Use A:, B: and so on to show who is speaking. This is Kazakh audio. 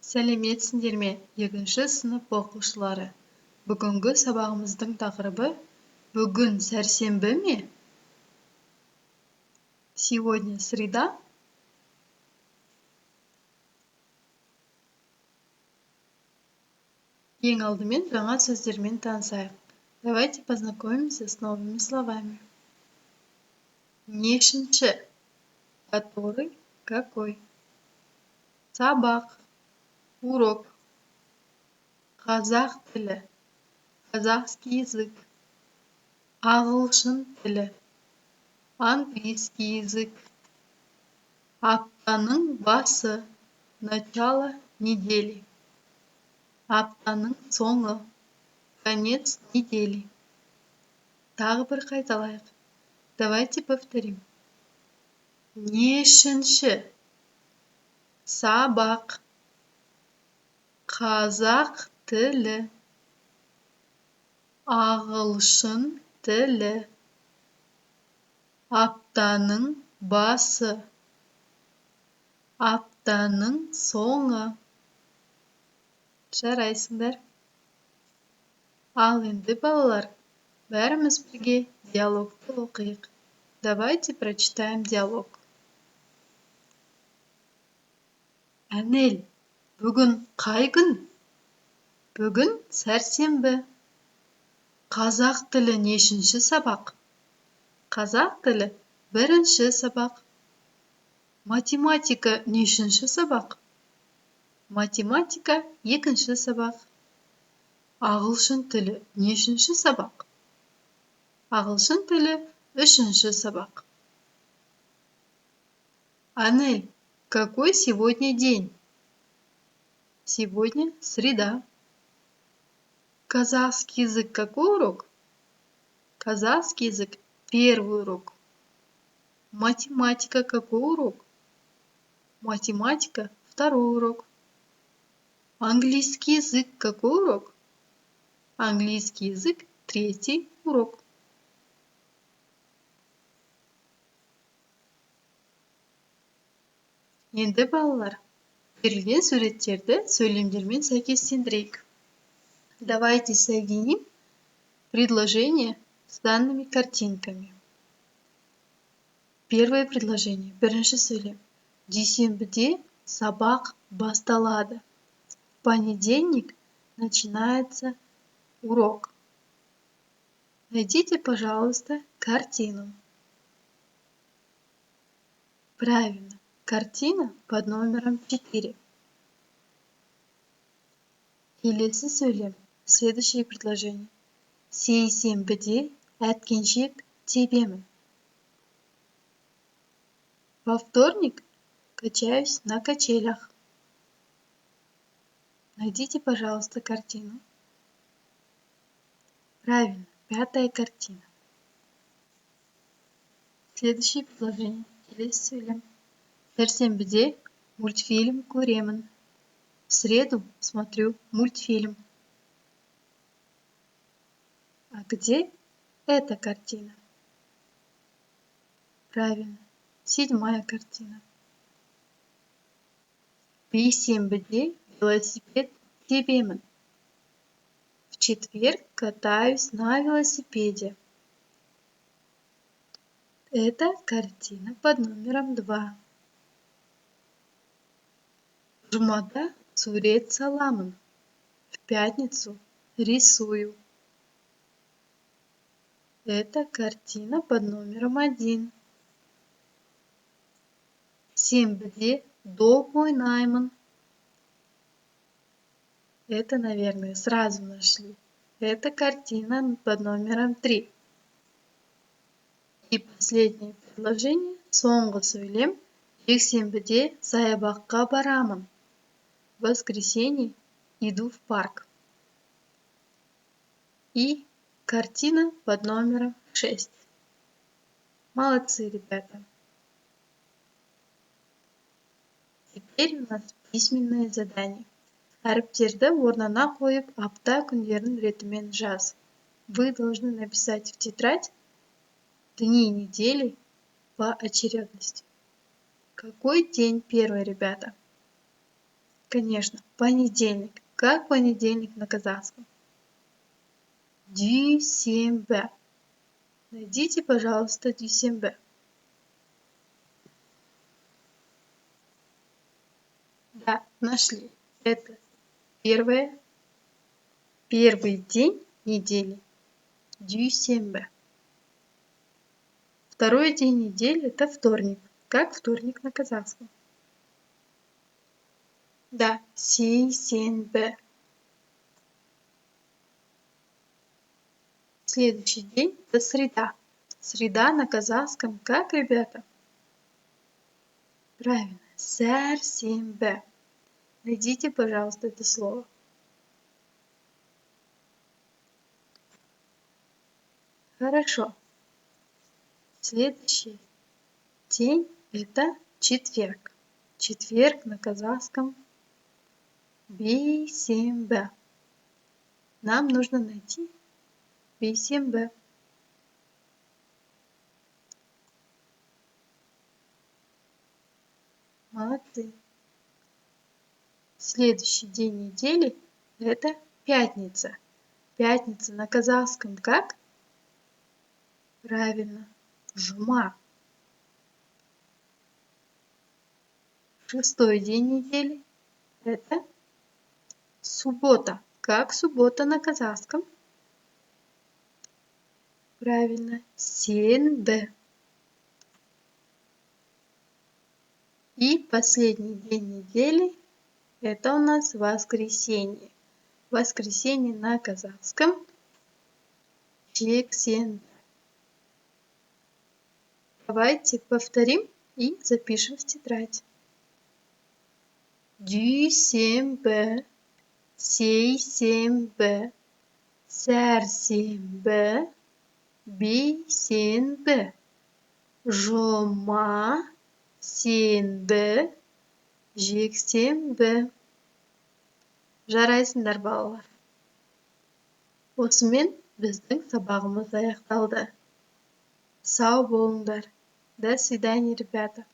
A: Сәлеметсіңдер ме, екінші сынып оқушылары? Бүгінгі сабағымыздың тақырыбы «Бүгін сәрсенбі ме?» Сегодня среда? Ең алдымен жаңа сөздермен танысайық. Давайте познакомимся с новыми словами. Нешінші, который, какой. Сабақ, урок. Қазақ тілі, казахский язык. Ағылшын тілі, английский язык. Аптаның басы, начало недели. Аптаның соңы, конец недели. Тағы бір қайталайық. Давайте повторим. Нешінші, сабақ, қазақ тілі, ағылшын тілі, аптаның басы, аптаның соңы. Жарайсыңдар. Ал енді балалар, бәріміз бірге диалогты оқиық. Давайте прочитаем диалог. Әнел, бүгін қай күн? Бүгін сәрсенбі. Қазақ тілі нешінші сабақ? Қазақ тілі бірінші сабақ. Математика нешінші сабақ? Математика екінші сабақ. Ағылшын тілі нешінші сабақ? Ағылшын тілі үшінші сабақ. Анель, какой сегодня день? Сегодня среда. Казахский язык какой урок? Казахский язык первый урок. Математика какой урок? Математика второй урок. Английский язык какой урок? Английский язык третий урок. Енді балалар, берілген суреттерді сөйлемдермен сәйкестендірейік. Давайте соединим предложение с данными картинками. Первое предложение. Бірінші сөйлем. Дүйсенбіде сабақ басталады. В понедельник начинается урок. Найдите, пожалуйста, картину. Правильно. Картина под номером 4. Келесі сөйлем. Следующее предложение. Сейсенбіде әткеншек тебемін. Во вторник качаюсь на качелях. Найдите, пожалуйста, картину. Правильно, 5-я картина. Следующее предложение. Келесі сөйлем. Сәрсенбіде мультфильм көремін. В среду смотрю мультфильм. А где эта картина? Правильно, 7-я картина. Бейсенбіде велосипед тебемін. В четверг катаюсь на велосипеде. Это картина под номером 2. Жұмада сурет саламын. В пятницу рисую. Это картина под номером 1. Сенбіде доп ойнаймын. Это, наверное, сразу нашли. Это картина под номером 3. И последнее предложение. Соңғы сөйлем. Жексенбіде саябаққа барамын. В воскресенье иду в парк. И картина под номером 6. Молодцы, ребята. Теперь у нас письменное задание. Әріптерді орнына қойып, апта күндерін ретімен жаз. Вы должны написать в тетрадь дни недели по очередности. Какой день первый, ребята? Конечно, понедельник. Как понедельник на казахском? Дүйсенбі. Найдите, пожалуйста, дүйсенбі. Да, нашли. Это первый день недели. Дүйсенбі. Второй день недели – это вторник. Как вторник на казахском? Да, сейсенбі. Следующий день – это среда. Среда на казахском как, ребята? Правильно, сәрсенбі. Найдите, пожалуйста, это слово. Хорошо. Следующий день – это четверг. Четверг на казахском бейсенбі. Нам нужно найти бейсенбі. Молодцы. Следующий день недели – это пятница. Пятница на казахском как? Правильно, жұма. Шестой день недели – это суббота. Как суббота на казахском? Правильно, сенбі. И последний день недели – это у нас воскресенье. Воскресенье на казахском жексенбі. Давайте повторим и запишем в тетрадь. Дүйсенбі, сейсенбі, сәрсенбі, бейсенбі, жұма, сенбі, жексенбі. Жарайсыңдар, балалар. Осымен біздің сабағымыз аяқталды. Сау болыңдар. До свидания, ребята.